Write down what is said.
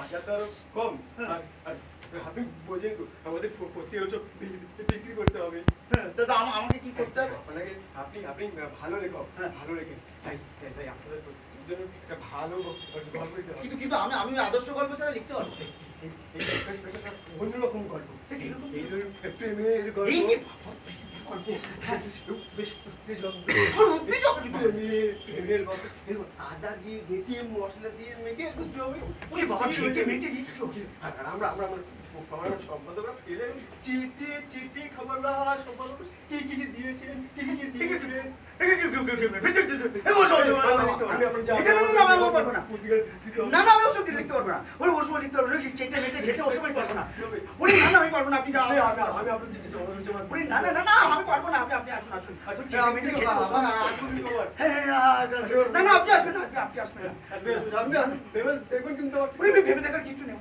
বাজার তো আরো কম। আর আর আপনি বোঝেন তো আমাদের প্রতি বছর বিক্রি করতে হবে। দাদা আমাকে কি করতে হবে? আপনাকে আপনি আপনি ভালো লেখক, ভালো লেখেন, তাই তাই তাই আপনাদের জন্য একটা ভালো গল্প দিতে হবে। কিন্তু আমি আদর্শ গল্প ছাড়া লিখতে পারবো না। অন্যরকম গল্প, এই ধরুন প্রেমের গল্প। এই যে গল্প বেশ উত্তেজক, প্রেমের গল্প। দেখুন আদা দিয়ে ঘেঁটে মশলা দিয়ে মেখে একটু জমে ওরে বাবা, ঘেঁটে মেখে কি আর আমরা আমরা আমরা সম্পাদকরা পেলে চিঠি চিঠি খবর না সম্পাদক কি কি দিয়েছেন, কি কি দিয়েছেন। না না, আমি ওসব লিখতে পারবো না। ওই ওসব লিখতে পারবো না, চেটে মেটে ঘেটে ওসব আমি পারবো না। ওরে না না, আমি পারবো না। আপনি যান, আমি আপনার ওরে না না না না, আমি পারবো না। আপনি আসুন আসুন। চেটে মেটে ঘেটে ওসব না না, আপনি আসবেন না, আপনি আসবেন না। দেখবেন কিন্তু ভেবে দেখার কিছু নেই।